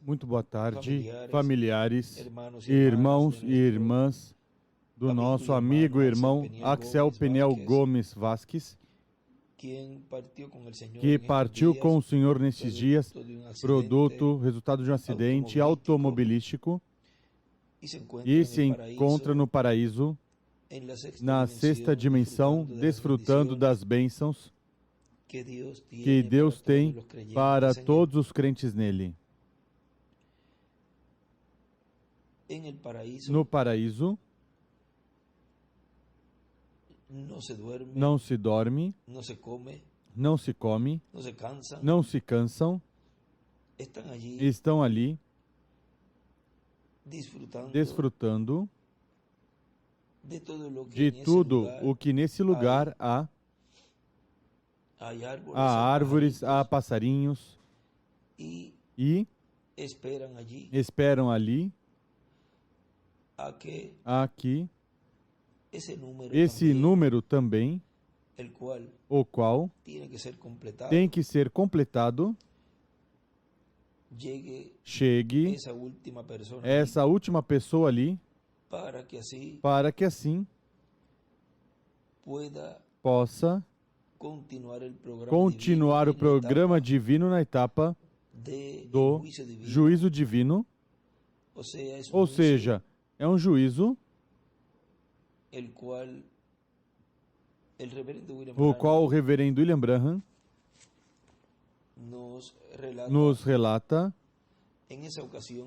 Muito boa tarde, familiares, irmãos e irmãs do nosso amigo e irmão Axel Peniel Gomes Vasquez, que partiu com o Senhor nesses dias, resultado de um acidente automobilístico, e se encontra no paraíso, na sexta dimensão, desfrutando das bênçãos que Deus tem para todos os crentes nele. No paraíso, não se dorme, não se come, não se cansam, estão ali desfrutando de tudo o que nesse lugar há. Há árvores, há passarinhos e esperam ali a que esse número também, o qual tem que ser completado, chegue essa última pessoa ali, para que assim possa continuar o programa divino na etapa do juízo divino, ou seja, é um juízo o qual o reverendo William Branham nos relata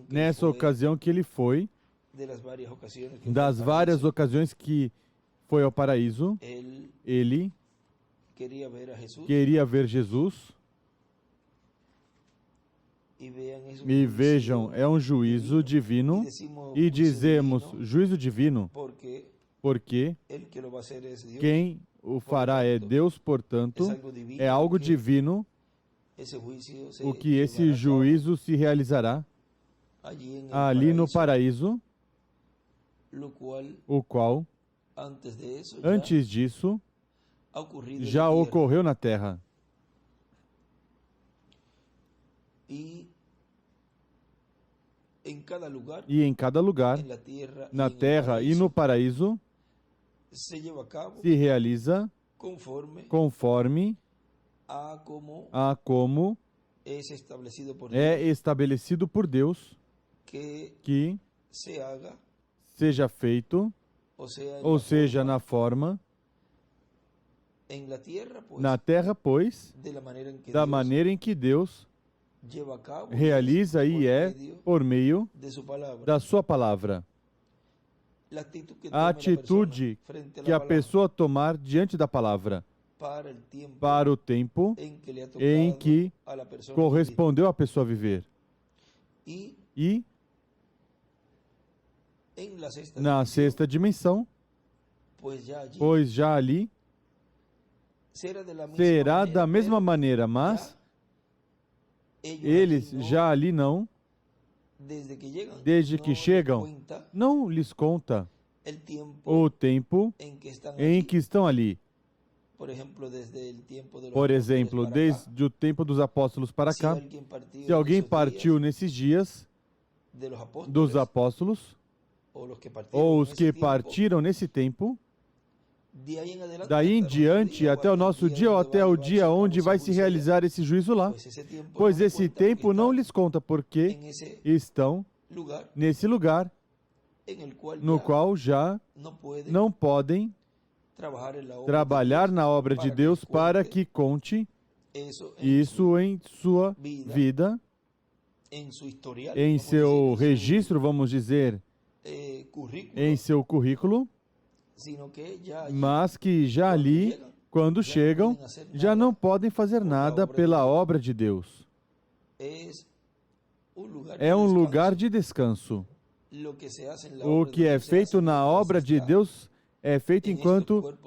nessa ocasião que ele foi, das várias ocasiões que foi ao paraíso, ele queria ver Jesus. E vejam, é um juízo divino, e dizemos juízo divino, porque quem o fará é Deus, portanto, é algo divino, o que esse juízo se realizará ali no paraíso, o qual, antes disso, já ocorreu na Terra. E em cada lugar, na Terra e no paraíso, se realiza conforme a como é estabelecido por Deus que seja feito, ou seja, na forma. Na Terra, pois, da maneira em que Deus realiza e é por meio da sua palavra. A atitude que a pessoa tomar diante da palavra para o tempo em que correspondeu a pessoa viver. E na sexta dimensão, pois já ali será da mesma maneira, mas eles já ali não, desde que chegam, não lhes conta o tempo em que estão ali. Por exemplo, desde o tempo dos apóstolos para cá, se alguém partiu nesses dias dos apóstolos, ou os que partiram nesse tempo, daí em diante, até o nosso dia ou até o dia onde vai se realizar esse juízo lá, pois esse tempo não lhes conta, porque estão nesse lugar no qual já não podem trabalhar na obra de Deus para que conte isso em sua vida, em seu registro, vamos dizer, em seu currículo, mas que já ali, quando chegam, já não podem fazer nada pela obra de Deus. É um lugar de descanso. O que é feito na obra de Deus é feito enquanto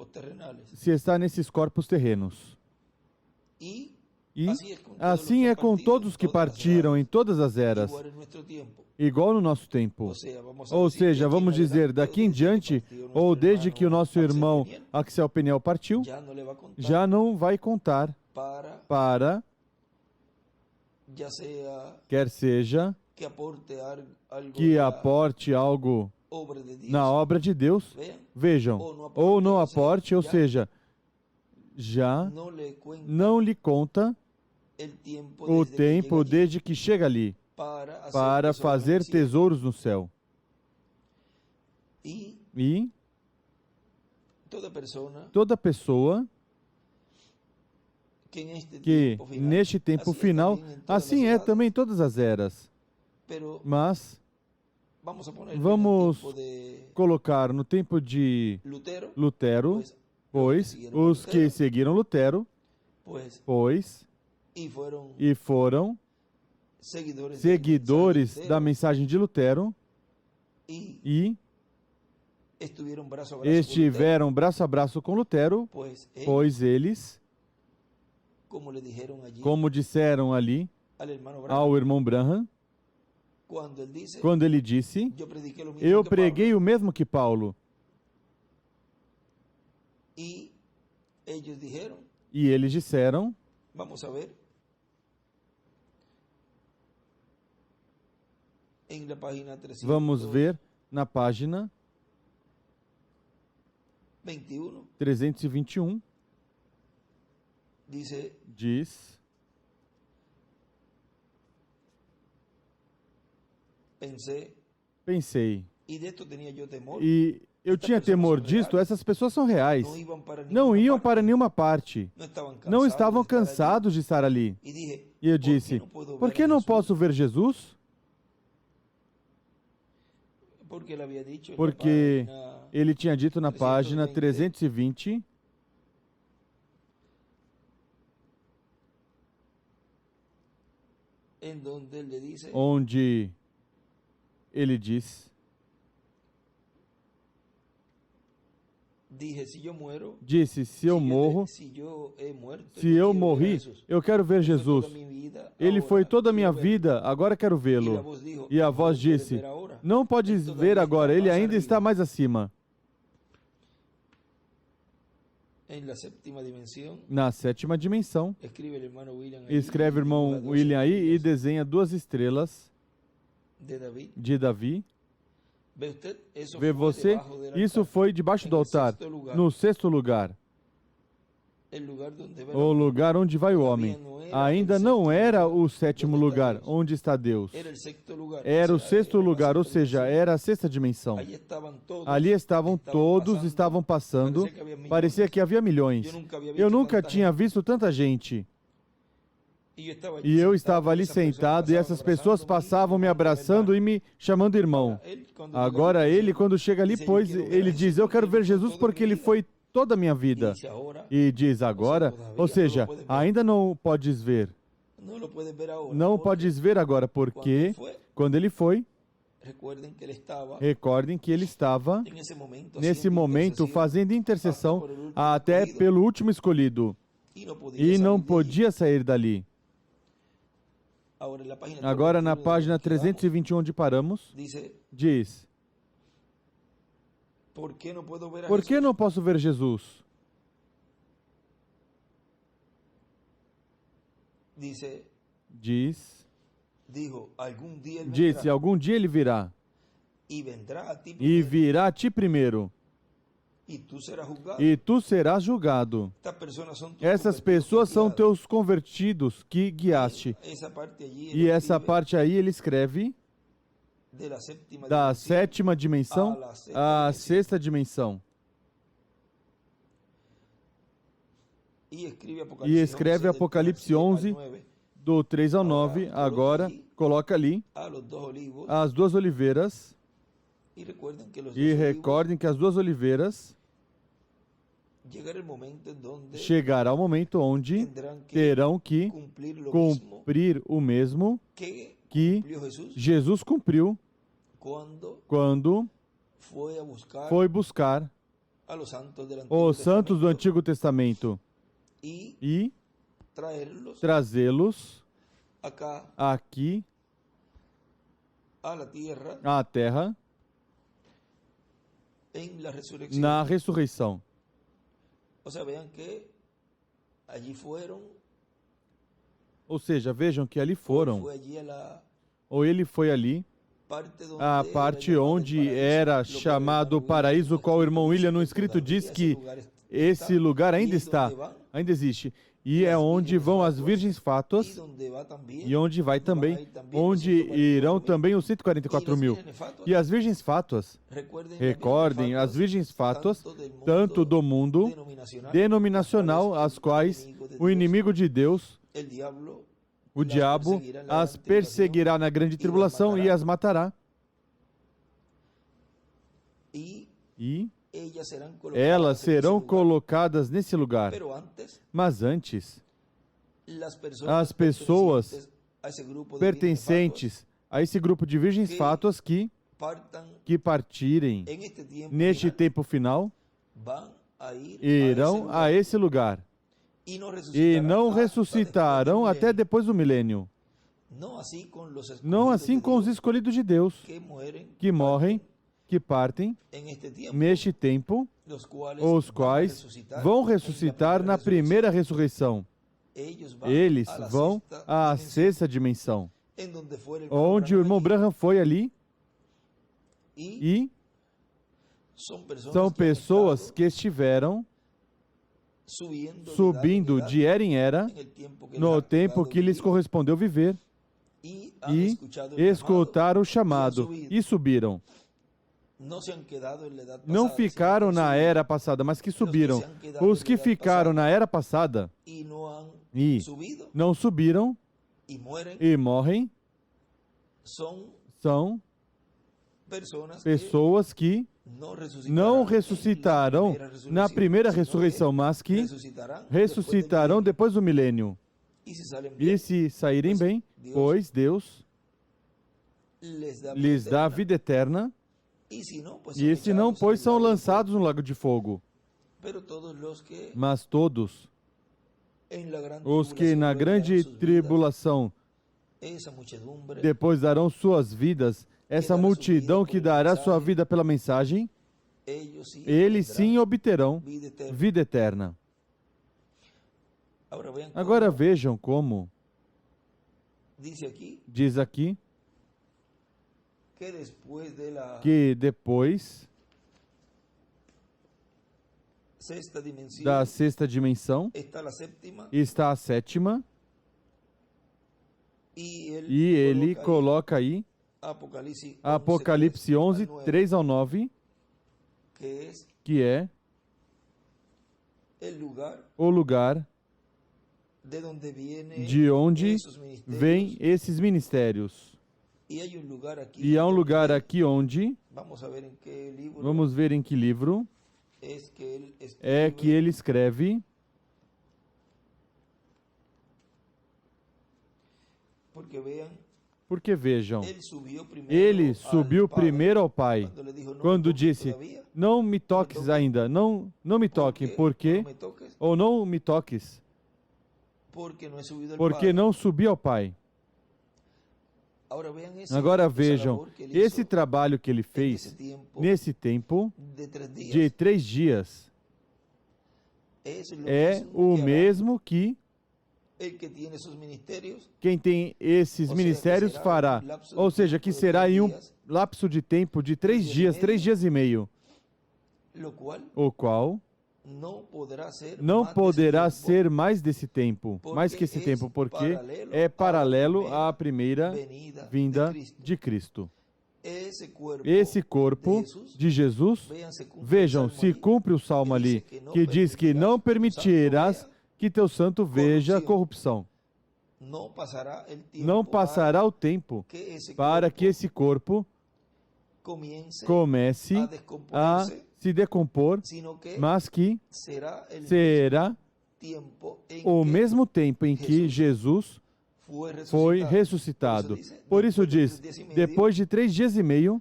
se está nesses corpos terrenos. E assim é com todos que partiram em todas as eras, igual no nosso tempo. Ou seja, vamos dizer, daqui em diante, ou desde que o nosso irmão Axel Peniel partiu, já não vai contar para quer seja que aporte algo na obra de Deus, vejam, ou não aporte, ou seja, já não lhe conta o tempo desde que chega ali para fazer tesouros no céu. E toda pessoa que neste tempo final, assim é também em todas as eras. Mas vamos colocar no tempo de Lutero, pois os que seguiram Lutero, e foram seguidores da mensagem de Lutero e estiveram braço a braço com Lutero, pois eles, como disseram ali ao irmão Branham, quando ele disse, eu preguei o mesmo que Paulo. E eles disseram, vamos ver na página 321, diz, pensei, e eu tinha temor disto, essas pessoas são reais, não iam para nenhuma parte, não estavam cansados de estar ali. E eu disse, por que não posso ver Jesus? Porque ele tinha dito na página 320, onde ele diz, disse, se eu morro, se eu morri, eu quero ver Jesus. Ele foi toda a minha vida, agora quero vê-lo. E a voz disse, não podes ver agora, ele ainda está mais acima. Na sétima dimensão, escreve o irmão William aí e desenha 2 estrelas de Davi. Vê você? Isso foi debaixo do altar, no 6º lugar. O lugar onde vai o homem. Ainda não era o 7º lugar, onde está Deus. Era o 6º lugar, ou seja, era a 6ª dimensão. Ali estavam todos, estavam passando. Parecia que havia milhões. Eu nunca tinha visto tanta gente. E eu estava ali sentado e essas pessoas passavam me abraçando e me chamando irmão. Agora ele, quando chega ali, pois, ele diz, eu quero ver Jesus porque ele foi toda a minha vida. E diz agora, ou seja, ainda não podes ver. Não podes ver agora, porque quando ele foi, recordem que ele estava nesse momento fazendo intercessão até pelo último escolhido. E não podia sair dali. Agora, na página 321, onde paramos, diz, por que não posso ver Jesus? Disse, algum dia ele virá, e virá a ti primeiro, e tu serás julgado. Essas pessoas são teus convertidos que guiaste. E essa parte aí ele escreve da 7ª dimensão à 6ª dimensão. E escreve Apocalipse 11, do 3 ao 9, agora coloca ali as 2 oliveiras. E recordem que as 2 oliveiras chegará o momento onde terão que cumprir o mesmo que Jesus cumpriu quando foi buscar os santos do Antigo Testamento e trazê-los aqui à terra na ressurreição. Ou seja, vejam que ali foram, ou ele foi ali, a parte onde era chamado paraíso, o qual o irmão William no escrito diz que esse lugar ainda existe. E é onde vão as virgens fátuas, e onde vai também, onde irão também os 144.000. E as virgens fátuas, recordem, as virgens fátuas, tanto do mundo denominacional, as quais o inimigo de Deus, o diabo, as perseguirá na grande tribulação e as matará. E elas serão colocadas nesse lugar. Mas antes, as pessoas pertencentes a esse grupo de virgens fátuas que partirem neste tempo final, irão a esse lugar e não ressuscitarão até depois do milênio. Não assim com os escolhidos de Deus, que morrem, que partem neste tempo, os quais vão ressuscitar na primeira ressurreição. Eles vão à sexta dimensão, onde o irmão Branham foi ali, e são pessoas que estiveram subindo de era em era, no tempo que lhes correspondeu viver, e escutaram o chamado, e subiram. Não ficaram na era passada, mas que subiram. Os que ficaram na era passada e não subiram e morrem são pessoas que não ressuscitarão na primeira ressurreição, mas que ressuscitarão depois do milênio. E se saírem bem, pois Deus lhes dá a vida eterna, e se não, pois são lançados no lago de fogo. Mas todos os que na grande tribulação depois darão suas vidas, essa multidão que dará sua vida pela mensagem, eles sim obterão vida eterna. Agora vejam como diz aqui que depois da sexta dimensão está a sétima, e ele coloca aí Apocalipse 11, 3 ao 9, que é o lugar de onde vêm esses ministérios. E há um lugar aqui onde, vamos ver em que livro, é que ele escreve, porque vejam, ele subiu primeiro ao Pai, quando disse, não me toques ainda, não me toque, porque, ou não me toques, porque não subi ao Pai. Agora vejam, esse trabalho que ele fez nesse tempo de 3 dias é o mesmo que quem tem esses ministérios fará. Ou seja, que será em um lapso de tempo de 3 dias, 3 dias e meio, o qual não poderá ser mais desse tempo, mais que esse tempo, porque é paralelo à primeira vinda de Cristo. Esse corpo de Jesus, vejam, se cumpre o salmo ali, que diz que não permitirás que teu santo veja corrupção. Não passará o tempo para que esse corpo comece a se decompor, mas que será o mesmo tempo em que Jesus foi ressuscitado. Por isso diz, depois de 3 dias e meio,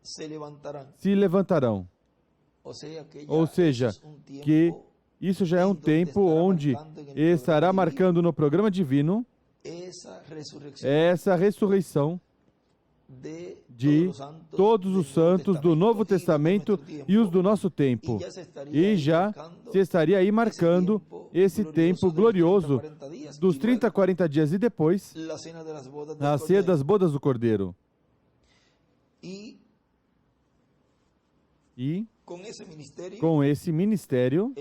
se levantarão. Ou seja, que isso já é um tempo onde estará marcando no programa divino essa ressurreição de todos os santos do Novo Testamento e os do nosso tempo. E já se estaria aí marcando esse tempo glorioso dos 30 a 40 dias e depois a ceia das bodas do Cordeiro. E com esse ministério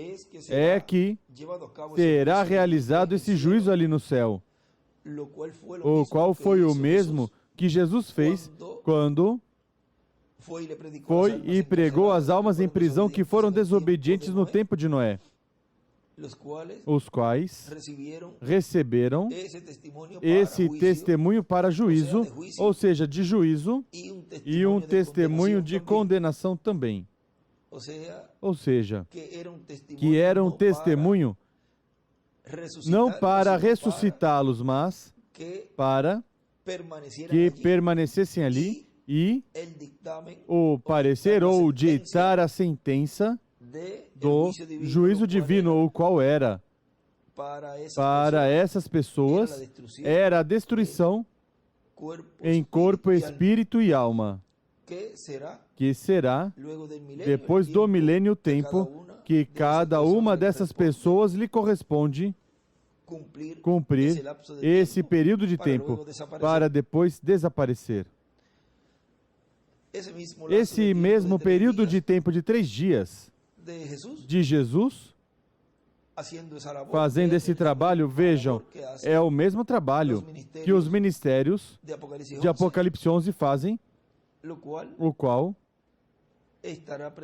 é que será realizado esse juízo ali no céu, o qual foi o mesmo que Jesus fez quando foi e pregou as almas em prisão que foram desobedientes no tempo de Noé, os quais receberam esse testemunho para juízo, ou seja, de juízo, e um testemunho de condenação também. Ou seja, que era um testemunho não para ressuscitá-los, mas para que permanecessem ali e o parecer ou ditar a sentença do juízo divino, o qual era para essas pessoas, era a destruição em corpo, espírito e alma, que será, depois do milênio, o tempo que cada uma dessas pessoas lhe corresponde cumprir esse período de tempo para depois desaparecer. Esse mesmo período de tempo de 3 dias de Jesus, fazendo esse trabalho, vejam, é o mesmo trabalho que os ministérios de Apocalipse 11 fazem, o qual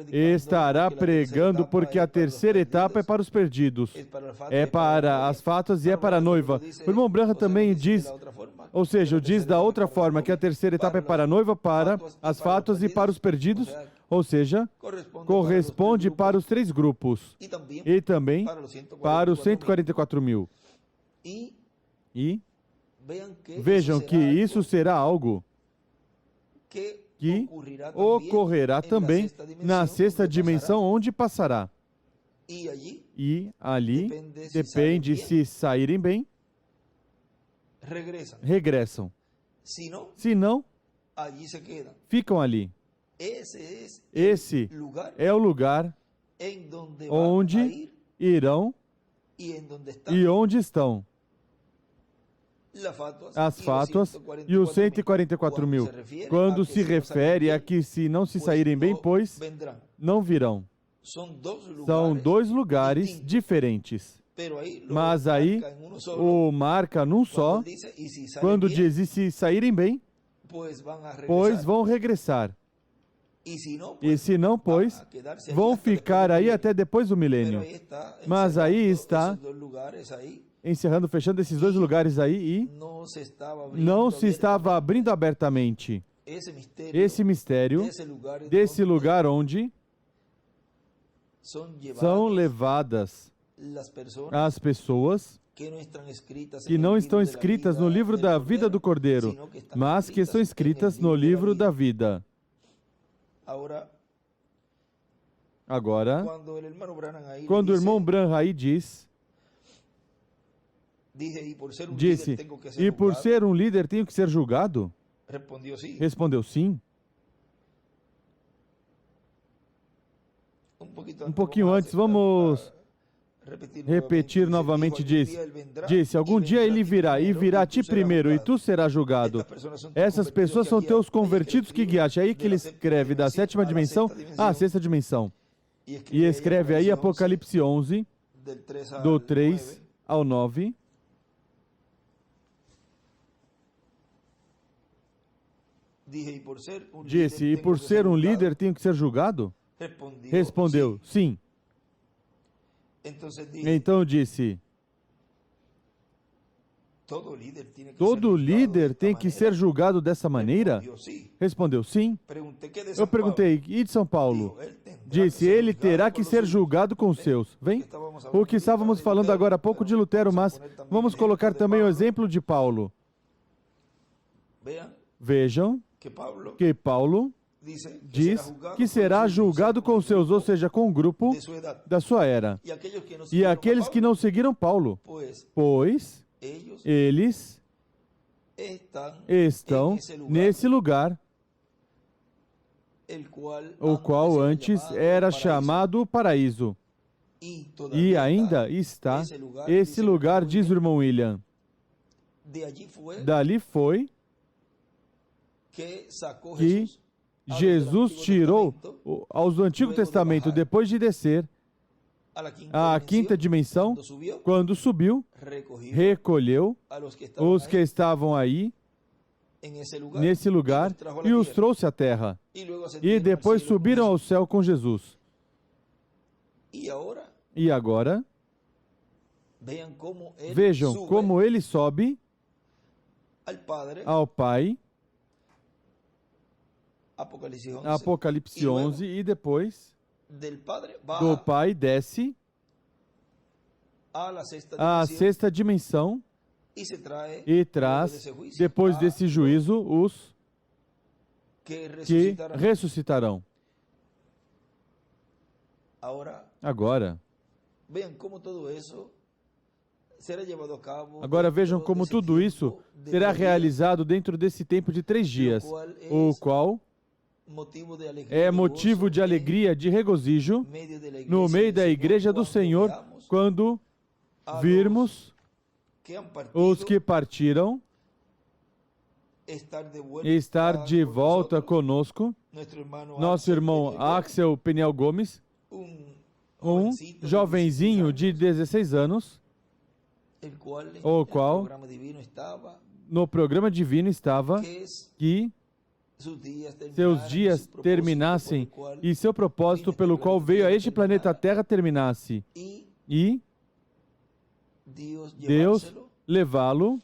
estará pregando, porque a terceira etapa é para os perdidos, é para as fátuas e é para a noiva. O irmão Branham também diz, ou seja, diz da outra forma, que a terceira etapa é para a noiva, para as fátuas e para os perdidos, ou seja, corresponde para os 3 grupos, e também para os 144 mil. E vejam que isso será algo que ocorrerá também na 6ª dimensão, onde passará. E ali depende se saírem bem, regressam. Se não, ficam ali. Esse é o lugar onde irão e onde estão as fátuas e os 144 mil, quando se refere a que se não se saírem bem, pois não virão. São 2 lugares diferentes. Mas aí o marca num só, quando diz, e se saírem bem, pois vão regressar. E se não, pois, vão ficar aí até depois do milênio. Mas aí está, encerrando, fechando esses 2 lugares aí, e não se estava abrindo abertamente esse mistério desse lugar onde são levadas as pessoas que não estão escritas no livro da vida do Cordeiro, mas que estão escritas no livro da vida. Agora, quando o irmão Branham aí disse, e por ser um líder tenho que ser julgado? Respondeu sim. Um pouquinho antes, vamos repetir novamente, disse, algum dia ele virá, e virá a ti primeiro, e tu serás julgado. Essas pessoas são teus convertidos que guiaste. Aí que ele escreve da 7ª dimensão à 6ª dimensão. E escreve aí Apocalipse 11, do 3 ao 9. Disse, e por ser um líder tenho que ser julgado? Respondeu, sim. Então disse, todo líder tem que ser julgado dessa maneira? Respondeu, sim. Eu perguntei, e de São Paulo? Disse, ele terá que ser julgado com os seus. Vem? O que estávamos falando agora há pouco de Lutero, mas vamos colocar também o exemplo de Paulo. Vejam que Paulo diz que será julgado com os seus, ou seja, com o grupo da sua era. E aqueles que não seguiram Paulo, pois eles estão nesse lugar, o qual antes era chamado o paraíso. E ainda está esse lugar, diz o irmão William. Dali foi que Jesus tirou aos do Antigo Testamento, depois de descer à quinta dimensão, quando subiu, recolheu os que estavam aí, nesse lugar, e os trouxe à terra. E depois subiram ao céu com Jesus. E agora, vejam como ele sobe ao Pai, Apocalipse 11, e depois do Pai desce à sexta dimensão e traz, depois desse juízo, os que ressuscitarão. Agora, vejam como tudo isso será realizado dentro desse tempo de 3 dias, o qual é motivo de alegria, de regozijo, no meio da igreja do Senhor, quando virmos os que partiram estar de volta conosco, nosso irmão Axel Peniel Gomes, um jovenzinho de 16 anos, o qual no programa divino estava que seus dias terminassem e seu propósito pelo qual veio a este planeta Terra terminasse, e Deus levá-lo,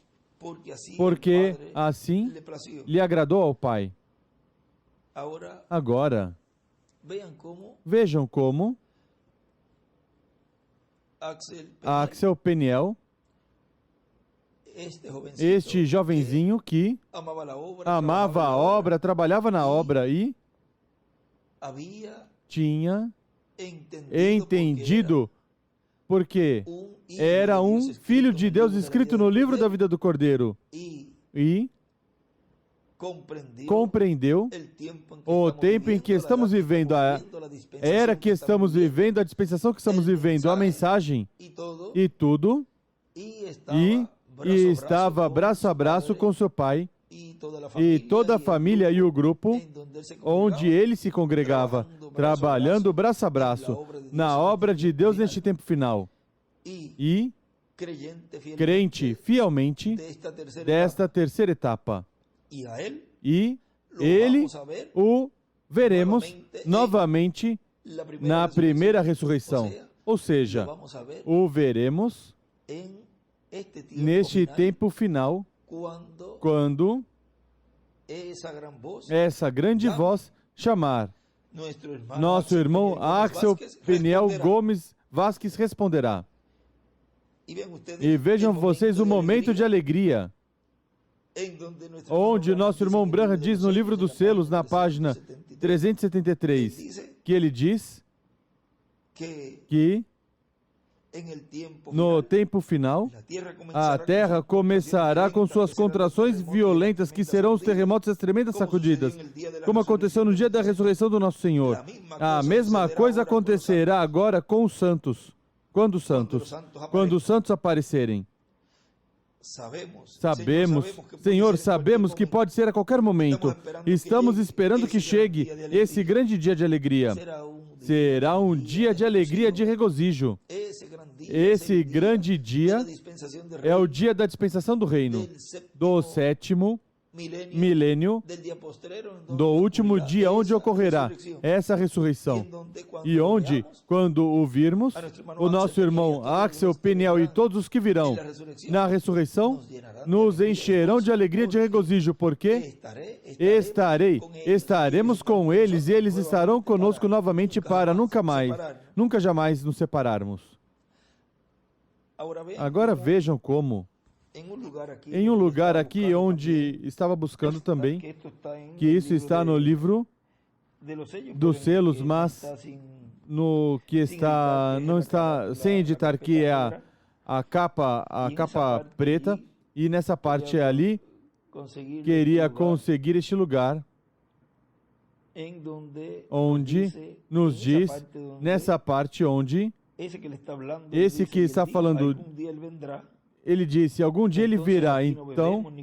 porque assim lhe agradou ao Pai. Agora, vejam como Axel Peniel, este jovenzinho que amava a obra, trabalhava na obra e tinha entendido porque era um filho de Deus escrito no livro da vida do Cordeiro e compreendeu o tempo em que estamos vivendo, a era que estamos vivendo, a dispensação que estamos vivendo, a mensagem e tudo, e estava braço a braço com seu pai e toda a família e o grupo onde ele se congregava, trabalhando braço a braço na obra de Deus neste tempo final. E crente fielmente desta terceira etapa. E ele o veremos novamente na primeira ressurreição. Ou seja, o veremos neste tempo final, quando essa grande voz chamar, nosso irmão Axel Peniel Gomes Vasquez responderá. E vejam vocês o momento de alegria, onde nosso irmão Branham diz no livro dos selos, na página 373, que ele diz que no tempo final, a Terra começará com suas contrações violentas, que serão os terremotos e as tremendas sacudidas, como aconteceu no dia da ressurreição do nosso Senhor. A mesma coisa acontecerá agora com os santos. Quando os santos aparecerem. Senhor, sabemos que pode ser a qualquer momento. Estamos esperando que chegue esse grande dia de alegria. Será um dia de alegria, de regozijo. Esse grande dia é o dia da dispensação do reino, do 7º milênio, do último dia onde ocorrerá essa ressurreição. E onde, quando o virmos, o nosso irmão Axel Peniel e todos os que virão na ressurreição, nos encherão de alegria e de regozijo, porque estaremos com eles e eles estarão conosco novamente para nunca jamais nos separarmos. Agora vejam como, em um lugar aqui onde estava buscando também, que isso está no livro dos selos, mas no que não está sem editar, que é a capa preta, e nessa parte ali queria conseguir este lugar, onde nos diz, nessa parte onde, esse que está falando, ele disse, algum dia ele virá, então,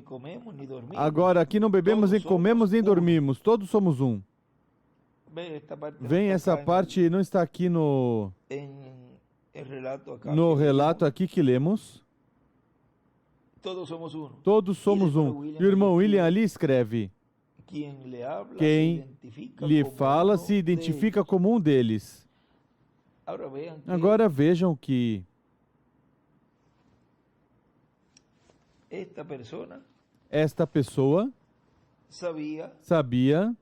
agora aqui não bebemos, nem comemos, nem dormimos, todos somos um. Vem essa parte, não está aqui no relato aqui que lemos. Todos somos um. E o irmão William ali escreve, quem lhe fala se identifica como um deles. Agora vejam que esta pessoa sabia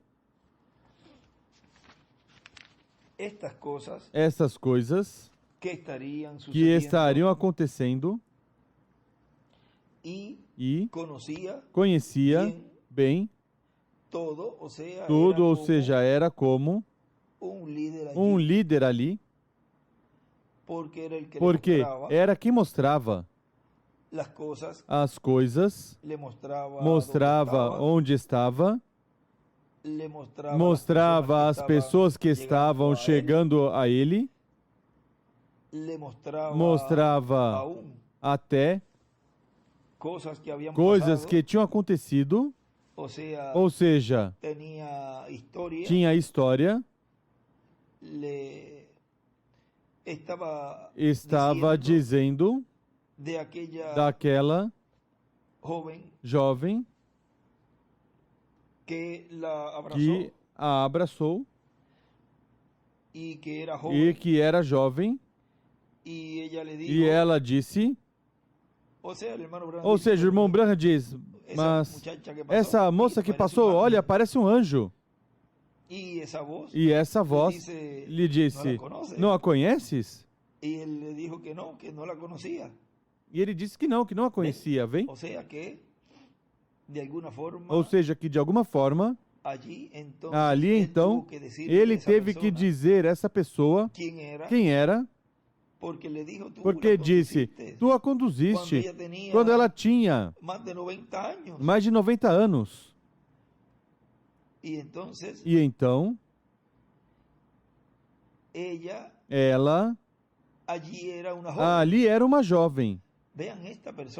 estas coisas que estariam acontecendo e conhecia bem tudo, ou seja, era como um líder ali, porque era quem mostrava as coisas, mostrava onde estava, mostrava as pessoas que estavam chegando a ele, mostrava até coisas que tinham acontecido, ou seja, tinha história, estava dizendo daquela jovem que a abraçou e que era jovem, e ela disse, ou seja, o irmão Branham diz, mas essa moça que passou, olha, parece um anjo. E essa voz lhe disse, não a conheces? E ele disse que não a conhecia, vem? Ou seja, que de alguma forma, ali então, ele teve que dizer a essa pessoa quem era, porque disse, tu a conduziste quando ela tinha mais de 90 anos. E então, ela ali era uma jovem.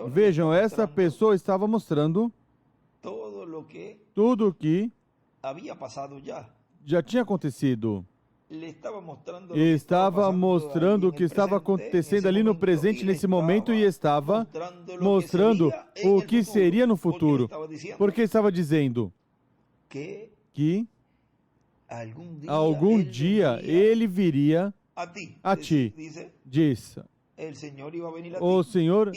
Vejam, essa pessoa estava mostrando tudo o que já tinha acontecido. Estava mostrando o que estava acontecendo ali no presente, nesse momento, e estava mostrando o que seria no futuro. Porque estava dizendo que algum dia ele viria a ti. Diz, o Senhor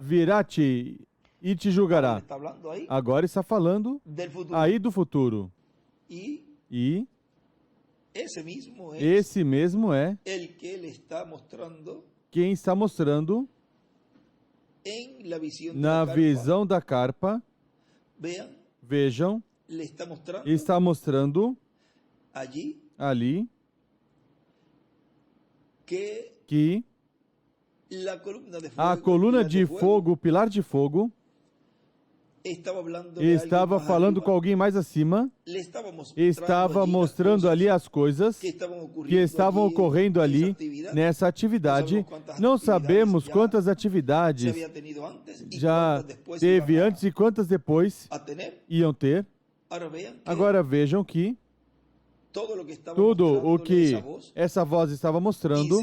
virá a ti e te julgará. Agora está falando aí do futuro. E esse mesmo é quem está mostrando na visão da carpa. Vejam, está mostrando ali que a coluna de fogo, o pilar de fogo, estava falando com alguém mais acima, estava mostrando ali as coisas que estavam ocorrendo ali nessa atividade. Não sabemos quantas atividades já teve antes e quantas depois iam ter. Agora vejam que tudo o que essa voz estava mostrando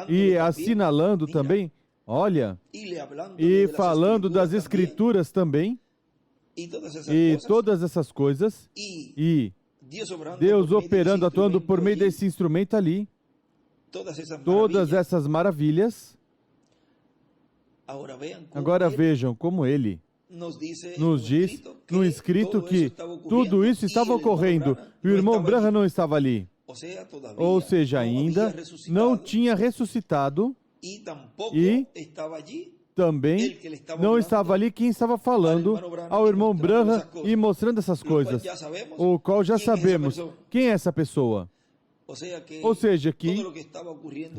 e assinalando também, olha, e falando das escrituras também, e todas essas coisas, e Deus operando, atuando por meio desse instrumento ali, todas essas maravilhas. Agora vejam como ele nos diz no escrito que tudo isso estava ocorrendo e o irmão Branham não estava ali. Ou seja, ainda não tinha ressuscitado e também não estava ali quem estava falando ao irmão Branham e mostrando essas coisas, o qual já sabemos quem é essa pessoa. Ou seja, que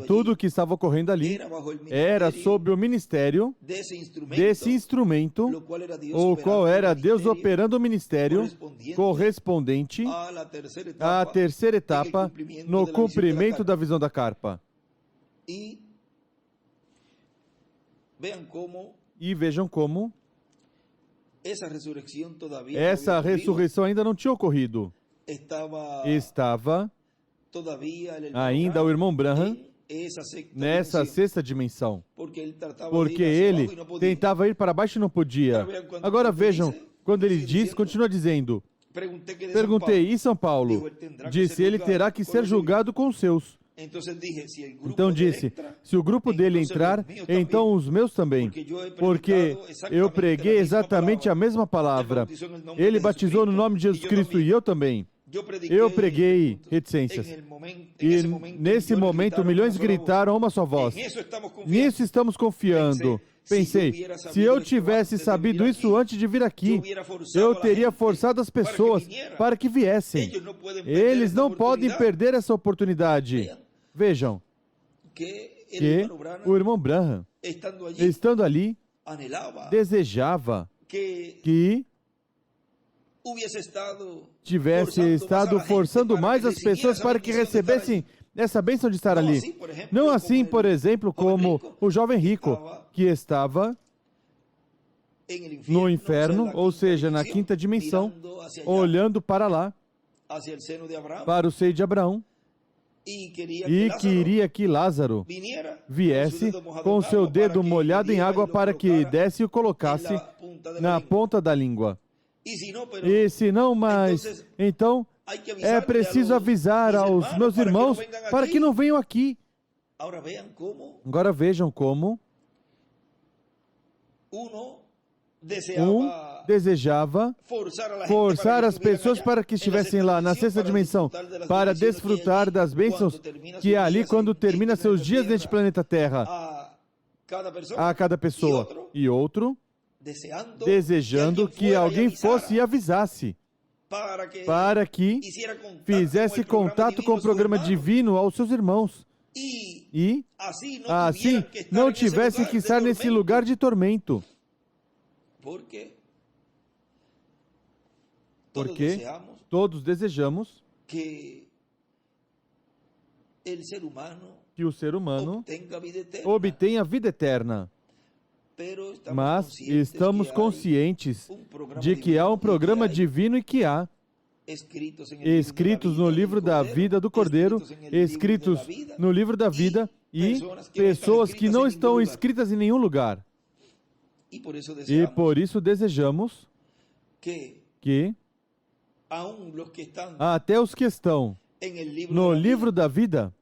tudo o que estava ocorrendo ali era sob o ministério desse instrumento, o qual era Deus operando o ministério correspondente à terceira etapa no cumprimento da visão da carpa. E vejam como essa ressurreição ainda não tinha ocorrido. Estava ainda o irmão Branham nessa sexta dimensão, porque ele tentava ir para baixo e não podia. Agora vejam, quando ele diz, continua dizendo, perguntei, e São Paulo? Disse, ele terá que ser julgado com os seus. Então disse, se o grupo dele entrar, então os meus também, porque eu preguei exatamente a mesma palavra. Ele batizou no nome de Jesus Cristo e eu também. Eu preguei reticências. E nesse momento milhões gritaram a uma só voz. Nisso estamos confiando. Pensei, se eu tivesse sabido isso antes de vir aqui, eu teria forçado as pessoas para que viessem. Eles não podem perder essa oportunidade. Vejam que o irmão Branham, estando ali, desejava que tivesse estado forçando mais as pessoas para que recebessem essa bênção de estar ali. Não assim, por exemplo, como o jovem rico, que estava no inferno, ou seja, na quinta dimensão, olhando para lá, para o seio de Abraão, e queria que Lázaro viesse com seu dedo molhado em água para que desse e o colocasse na ponta da língua. E se não, mas então é preciso avisar aos meus irmãos para que não venham aqui. Agora vejam como desejava forçar as pessoas para que estivessem lá na sexta dimensão, para desfrutar das bênçãos que é ali quando termina seus dias neste planeta Terra, a cada pessoa. E outro desejando que alguém fosse e avisasse, para que fizesse contato com o programa divino aos seus irmãos. E assim não tivesse que estar nesse lugar de tormento. Porque todos desejamos que o ser humano obtenha a vida eterna. Mas estamos conscientes de que há um programa divino e que há escritos no livro da vida do Cordeiro, escritos no livro da vida e pessoas que não estão escritas em nenhum lugar. E por isso desejamos que até os que estão no livro da vida,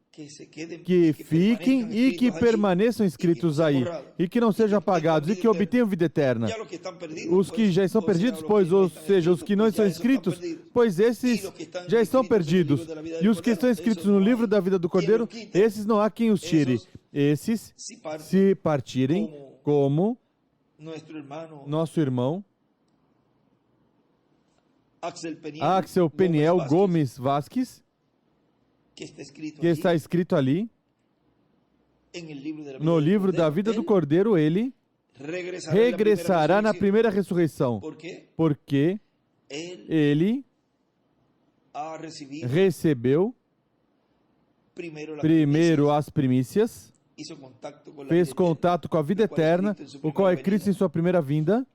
que fiquem e que permaneçam escritos aí, e que não sejam apagados, e que obtenham vida eterna. Os que já estão perdidos, pois, ou seja, os que não estão escritos, pois esses já estão perdidos. E os que estão escritos no livro da vida do Cordeiro, esses não há quem os tire. Esses, se partirem, como nosso irmão Axel Peniel Gomes Vasquez, que está escrito ali, no livro da vida do Cordeiro, ele regressará na primeira ressurreição, porque ele recebeu primeiro as primícias, fez contato com a vida eterna, o qual é Cristo em sua primeira vinda,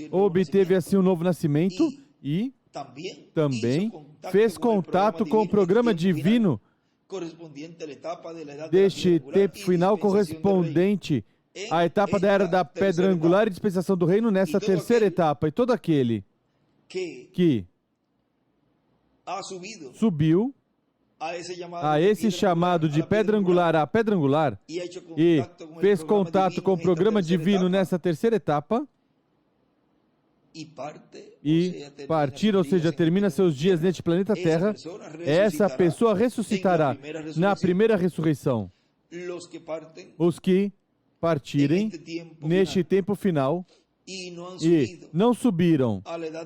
obteve assim um novo nascimento e também fez contato com o programa divino deste tempo final correspondente à etapa da era da pedra angular e dispensação do reino nessa terceira etapa. E todo aquele que subiu a esse chamado de pedra angular à pedra angular e fez contato com o programa divino nessa terceira etapa, e partir, ou seja, termina seus dias neste planeta Terra, essa pessoa ressuscitará na primeira ressurreição. Os que partirem neste tempo final, e não subiram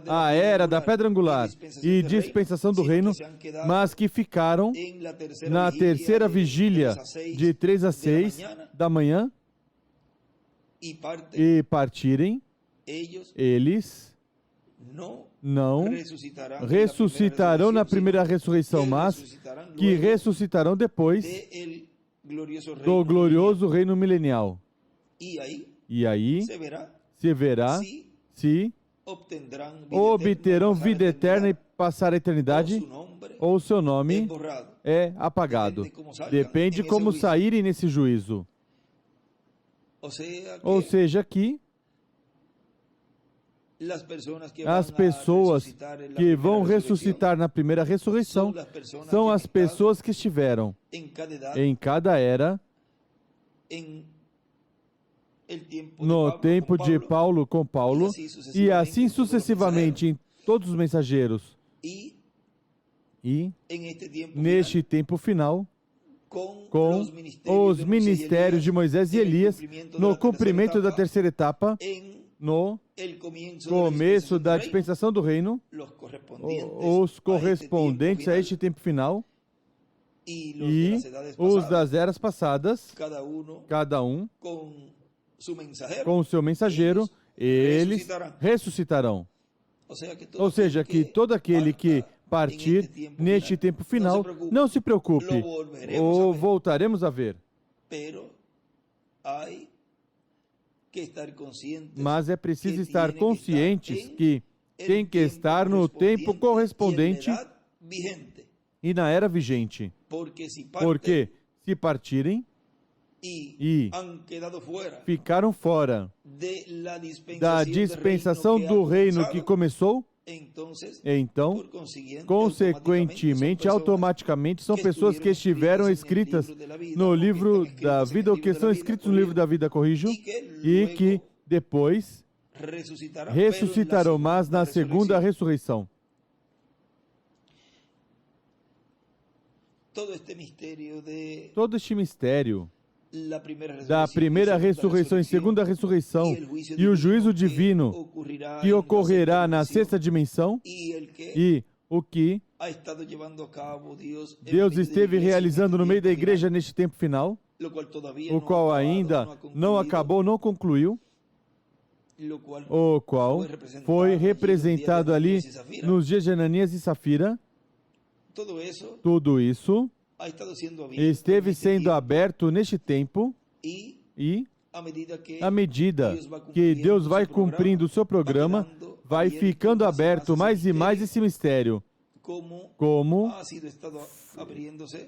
à era da pedra angular e dispensação do reino, mas que ficaram na terceira vigília de 3 a 6 da manhã e partirem, eles não ressuscitarão na primeira ressurreição, mas que ressuscitarão depois do glorioso reino milenial. E aí se verá se obterão vida eterna e passar a eternidade, ou o seu nome é apagado. Depende como saírem nesse juízo. Ou seja, que as pessoas que vão ressuscitar na primeira ressurreição são as pessoas que estiveram em cada era, no tempo de Paulo com Paulo, e assim sucessivamente em todos os mensageiros. E neste tempo final, com os ministérios de Moisés e Elias, no cumprimento da terceira etapa, no começo da dispensação do reino, os correspondentes a este tempo final, e os das eras passadas, cada um com o seu mensageiro, eles ressuscitarão. Ou seja, que todo aquele que partir neste tempo final, não se preocupe, ou voltaremos a ver. Mas é preciso estar conscientes que tem que estar no tempo correspondente e na era vigente. Porque se partirem e ficaram fora da dispensação do reino que começou, então, consequentemente, automaticamente, são pessoas que estiveram escritas no livro da vida, ou que estão escritos no livro da vida, corrijo, e que depois ressuscitarão, mas na segunda ressurreição. Todo este mistério da primeira ressurreição e segunda ressurreição e o juízo divino que ocorrerá na sexta dimensão, e o que Deus esteve realizando no meio da igreja neste tempo final, o qual ainda não acabou, não concluiu, o qual foi representado ali nos dias de Ananias e Safira. Tudo isso esteve sendo aberto neste tempo, e à medida que Deus vai cumprindo o seu programa, vai ficando aberto mais e mais esse mistério, como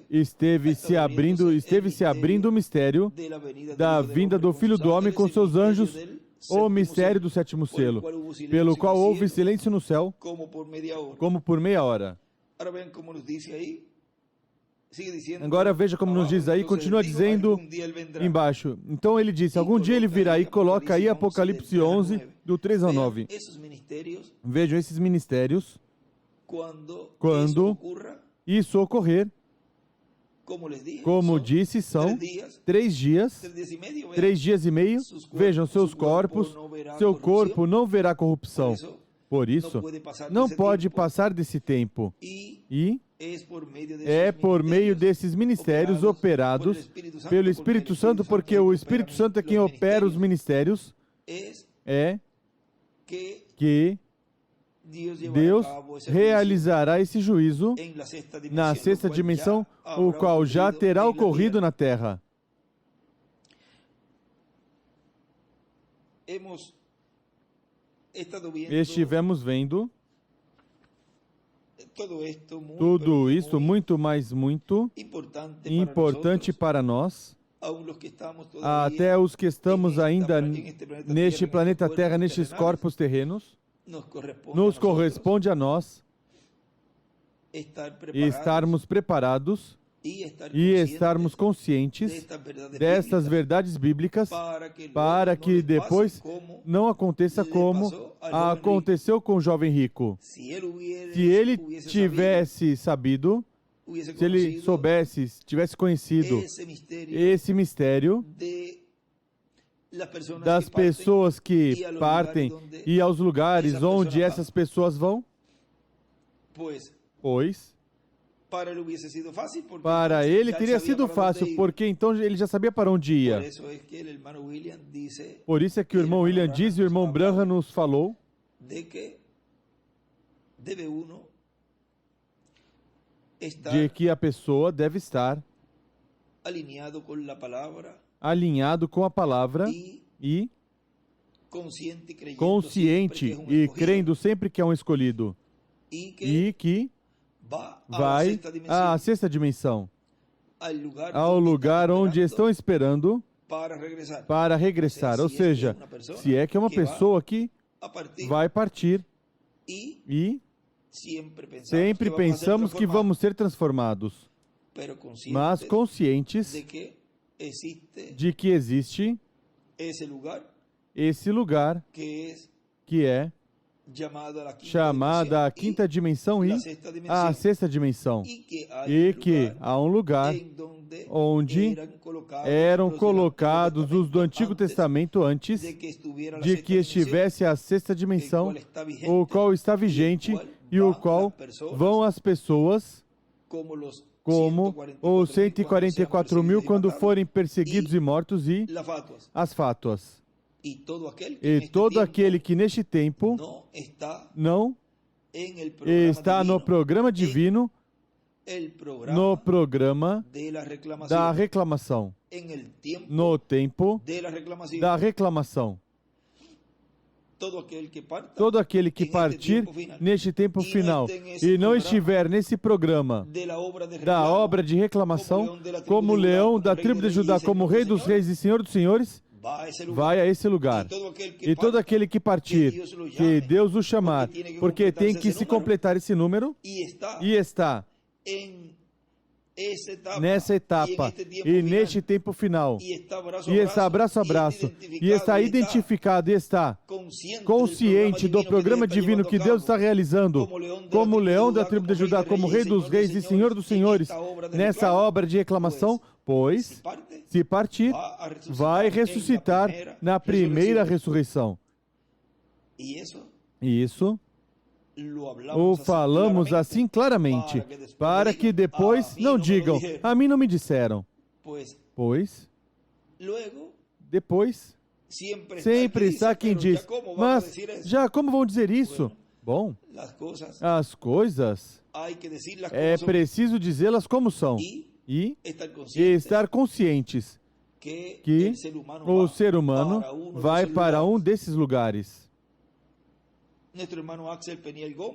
esteve se abrindo o mistério da vinda do Filho do Homem com seus anjos, o mistério do sétimo selo, pelo qual houve silêncio no céu, como por meia hora. Agora veja como nos diz aí, continua dizendo embaixo. Então ele disse, algum dia ele virá, e coloca aí Apocalipse 11, do 3 ao 9. Vejam esses ministérios, quando isso ocorrer, como disse, são 3 dias, 3 dias e meio. Vejam seus corpos, seu corpo não verá corrupção. Por isso, não pode passar desse tempo. E é por meio desses ministérios operados pelo Espírito Santo, porque o Espírito Santo é quem opera os ministérios, é que Deus realizará esse juízo na sexta dimensão, o qual já terá ocorrido na Terra. Estivemos vendo tudo isto muito, mas muito importante para nós, até os que estamos ainda neste planeta Terra, nestes corpos terrenos. Nos corresponde a nós estarmos preparados e estarmos conscientes destas verdades bíblicas, para que depois não aconteça como aconteceu com o jovem rico. Se ele tivesse sabido, se ele soubesse, tivesse conhecido esse mistério das pessoas que partem e aos lugares onde essas pessoas vão? Pois, para ele teria sido fácil, porque então ele já sabia para onde ia. Por isso é que o irmão William diz e o irmão Branham nos falou de que a pessoa deve estar alinhado com a palavra e consciente e crendo sempre que é um escolhido e que vai à sexta dimensão, ao lugar onde estão esperando para regressar. Ou seja, se é que é uma pessoa que vai partir e sempre pensamos que vamos ser transformados, mas conscientes de que existe esse lugar que é chamada a quinta dimensão e a sexta dimensão, e que há um lugar onde eram colocados os do Antigo Testamento antes de que estivesse a sexta dimensão, o qual está vigente e o qual vão as pessoas como os 144 mil quando forem perseguidos e mortos e as fátuas. E todo aquele que neste tempo não está no programa divino, no programa da reclamação, no tempo da reclamação. Todo aquele que partir neste tempo final e não estiver nesse programa da obra de reclamação, como leão da tribo de Judá, como rei dos reis e senhor dos senhores, vai a esse lugar. E todo aquele que partir, que Deus o chamar, porque tem que se completar esse número, e está nessa etapa, e neste tempo final, e está braço a braço, e está identificado, e está consciente do programa divino que Deus está realizando, como leão da tribo de Judá, como rei dos reis e senhor dos senhores, nessa obra de reclamação, pois, se partir, vai ressuscitar na primeira ressurreição. E isso o falamos assim claramente, para que depois não digam, a mim não me disseram. Pois, depois, sempre está quem diz, mas já como vão dizer isso? Bom, as coisas é preciso dizê-las como são e estar conscientes que o ser humano vai para um desses lugares.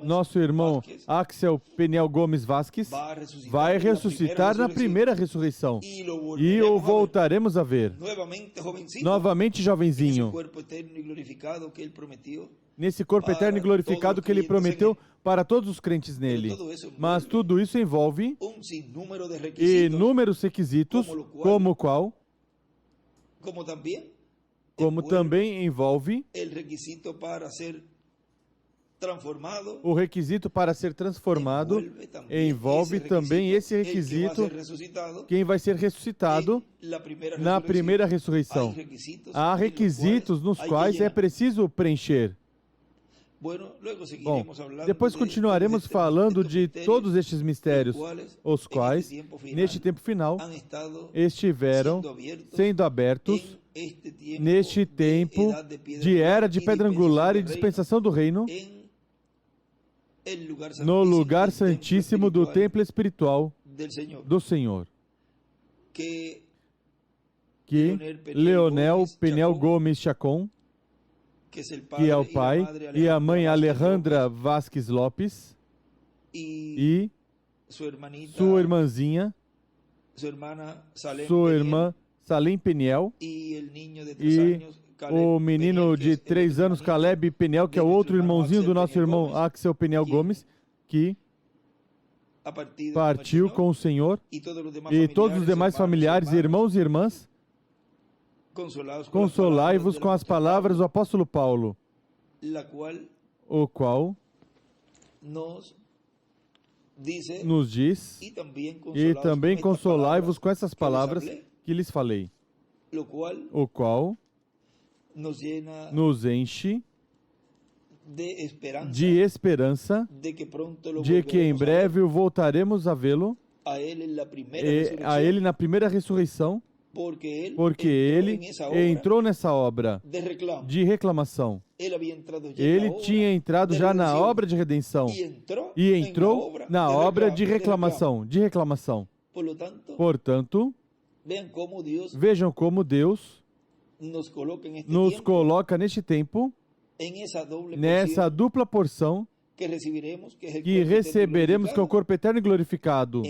Nosso irmão Axel Peniel Gomes Vasquez vai ressuscitar na primeira ressurreição e o voltaremos a ver novamente jovenzinho, nesse corpo eterno e glorificado que ele prometeu para todos os crentes nele. Mas tudo isso envolve inúmeros requisitos, como também envolve o requisito para ser transformado, envolve também esse requisito, quem vai ser ressuscitado na primeira ressurreição. Há requisitos nos quais é preciso preencher. Bom, depois continuaremos falando de todos estes mistérios, os quais, neste tempo final, estiveram sendo abertos neste tempo de era de pedra angular e dispensação do reino, no lugar santíssimo do templo espiritual do Senhor, que Leonel Peniel Gomes Chacon, que é o pai, e a mãe Alejandra Vasquez Lopes, e sua irmãzinha, sua irmã Salim Peniel, e o menino de 3 anos, Caleb Peniel, que é o outro irmãozinho do nosso irmão Axel Peniel Gomes, que partiu com o Senhor, e todos os demais familiares, irmãos e irmãs, consolai-vos com as palavras do apóstolo Paulo, o qual nos diz, e também consolai-vos com essas palavras que lhes falei, o qual nos enche de esperança de que em breve voltaremos a vê-lo, a Ele na primeira ressurreição, porque Ele entrou nessa obra de reclamação. Ele tinha entrado já na obra de redenção e entrou na obra de reclamação. Portanto, vejam como Deus nos coloca neste tempo, nessa dupla porção que receberemos, que é o corpo eterno e glorificado,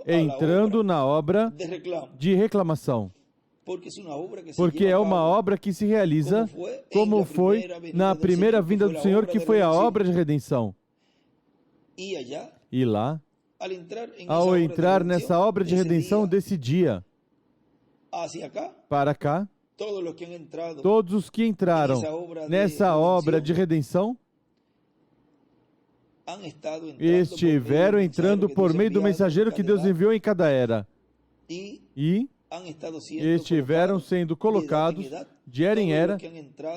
entrando na obra de reclamação. Porque é uma obra que se realiza como foi na primeira vinda do Senhor, que foi a obra de redenção. E lá, ao entrar nessa obra de redenção desse dia, para cá, todos os que entraram nessa obra de redenção estiveram entrando por meio do mensageiro que Deus enviou em cada era. E estiveram sendo colocados de era em era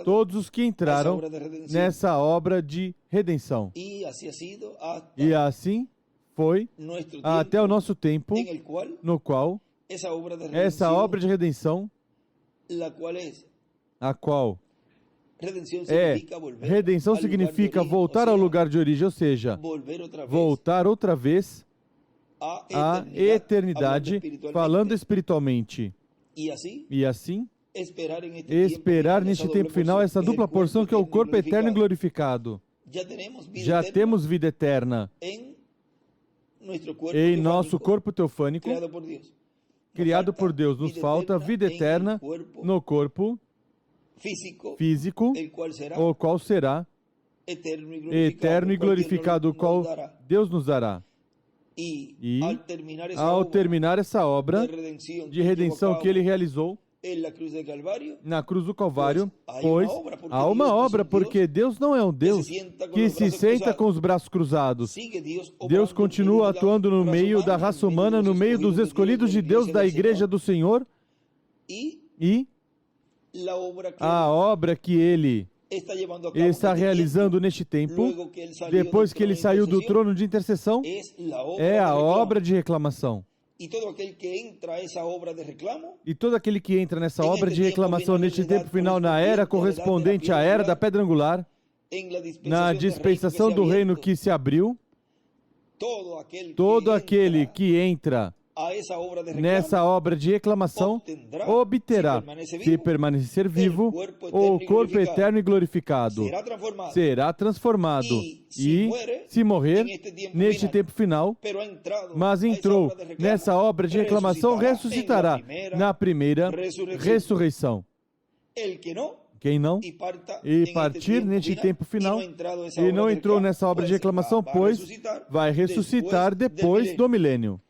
todos os que entraram nessa obra de redenção. E assim foi até o nosso tempo, no qual essa obra de redenção, a qual redenção significa voltar ao lugar de origem, ou seja, voltar outra vez à eternidade, falando espiritualmente. E assim, esperar neste tempo final essa dupla porção que é o corpo eterno e glorificado. Já temos vida eterna em nosso corpo teofânico, criado por Deus. Nos falta vida eterna no corpo físico, o qual será eterno e glorificado, o qual Deus nos dará. E, ao terminar essa obra de redenção que Ele realizou na cruz do Calvário, pois há uma obra, porque Deus não é um Deus que se senta com os braços cruzados. Deus continua atuando no meio da raça humana, no meio dos escolhidos de Deus, da igreja do Senhor, e a obra que Ele está realizando neste tempo, depois que Ele saiu do trono de intercessão, é a obra de reclamação. E todo aquele que entra nessa obra de reclamação neste tempo final, na era correspondente à era da pedra angular, na dispensação do reino que se abriu, todo aquele que entra nessa obra de reclamação obterá, se permanecer vivo, o corpo eterno e glorificado. Será transformado. E, se morrer, neste tempo final, mas entrou nessa obra de reclamação, ressuscitará na primeira ressurreição. Quem não, e partir neste tempo final, e não entrou nessa obra de reclamação, pois vai ressuscitar depois do milênio.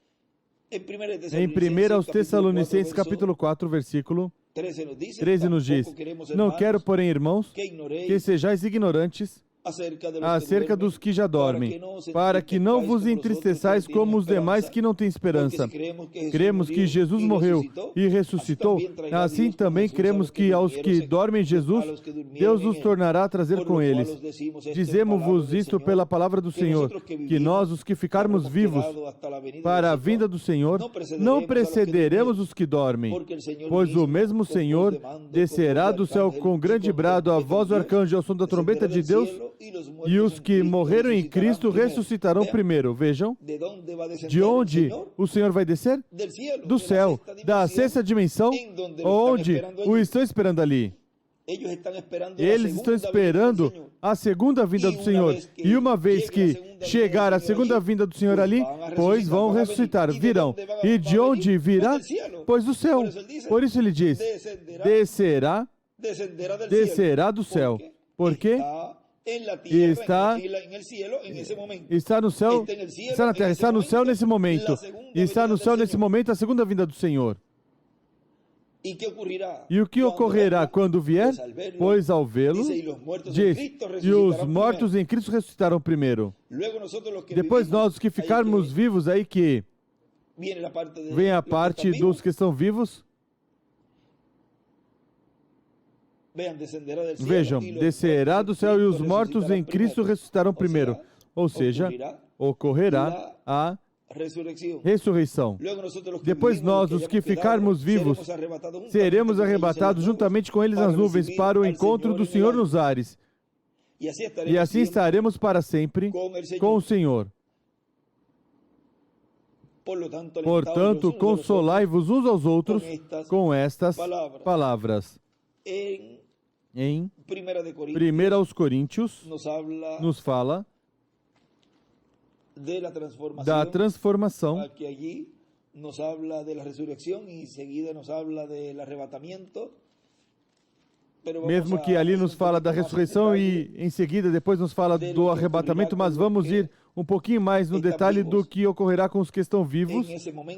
Em 1 Tessalonicenses capítulo 4, versículo 13 nos diz: não quero, porém, irmãos, que sejais ignorantes acerca dos que já dormem, para que não vos entristeçais como os demais que não têm esperança. Cremos que Jesus morreu e ressuscitou, assim também cremos que aos que dormem em Jesus, Deus os tornará a trazer com eles. Dizemos-vos isto pela palavra do Senhor, que nós, os que ficarmos vivos para a vinda do Senhor, não precederemos os que dormem, pois o mesmo Senhor descerá do céu com grande brado, a voz do arcanjo, ao som da trombeta de Deus, e os que morreram em Cristo ressuscitarão primeiro. Vejam, de onde o Senhor vai descer? Do céu, da sexta dimensão, onde o estão esperando ali. Eles estão esperando a segunda vinda do Senhor. E uma vez que chegar a segunda vinda do Senhor ali, pois vão ressuscitar, virão. E de onde virá? Pois do céu. Por isso ele diz, descerá do céu. Por quê? Está no céu, está na terra, está no céu nesse momento. Está no céu nesse momento a segunda vinda do Senhor. E o que ocorrerá quando vier? Pois ao vê-lo, diz, e os mortos em Cristo ressuscitarão primeiro. Depois nós, os que ficarmos vivos, aí que vem a parte dos que estão vivos, Vejam, descerá do céu e os mortos em Cristo ressuscitarão primeiro. Ou seja, ocorrerá a ressurreição. Depois nós, os que ficarmos vivos, seremos arrebatados juntamente com eles nas nuvens para o encontro do Senhor nos ares. E assim estaremos para sempre com o Senhor. Portanto, consolai-vos uns aos outros com estas palavras. Em 1 aos Coríntios, nos fala da transformação. Mesmo que ali nos fala da ressurreição e em seguida depois nos fala do arrebatamento, mas vamos ir um pouquinho mais no detalhe do que ocorrerá com os que estão vivos.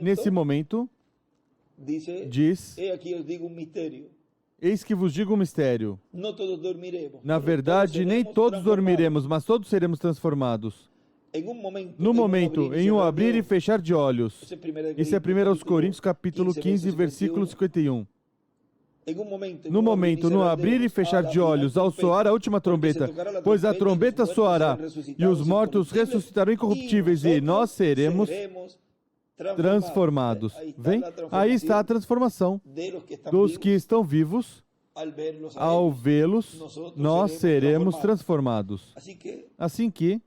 Nesse momento, diz: eis que vos digo um mistério. Na verdade, nem todos dormiremos, mas todos seremos transformados. No momento, em um abrir e fechar de olhos. Isso é 1 aos Coríntios, capítulo 15, versículo 51. No momento, no abrir e fechar de olhos, ao soar a última trombeta, pois a trombeta soará, e os mortos ressuscitarão incorruptíveis, e nós seremos transformados. Vem? Aí está a transformação dos que estão vivos. Ao vê-los, nós seremos transformados. Assim que,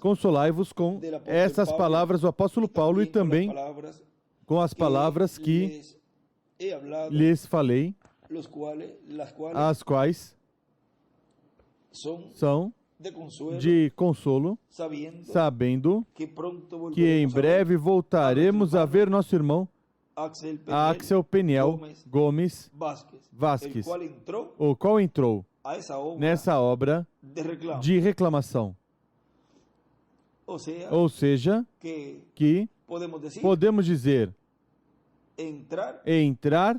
consolai-vos com estas palavras do apóstolo Paulo e também com as palavras que lhes falei, as quais são de consolo, sabendo que em breve voltaremos a ver nosso irmão Axel Peniel Gomes Vasquez, o qual entrou nessa obra de reclamação. Ou seja, que podemos dizer entrar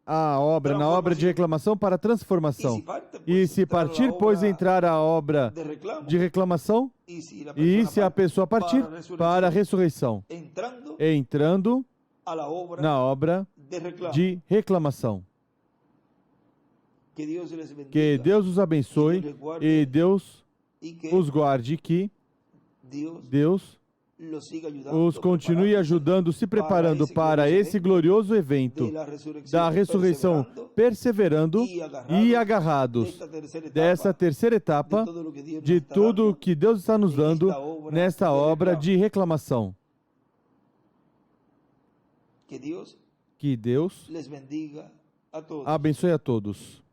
na obra de reclamação para a transformação. E se partir, pois, entrar a obra de reclamação, e se a pessoa partir, para a ressurreição. Entrando na obra de reclamação. Que Deus os abençoe e Deus os guarde, que Deus os continue ajudando, se preparando para esse glorioso evento da ressurreição, perseverando e agarrados dessa terceira etapa de tudo que Deus está nos dando nesta obra de reclamação. Que Deus abençoe a todos.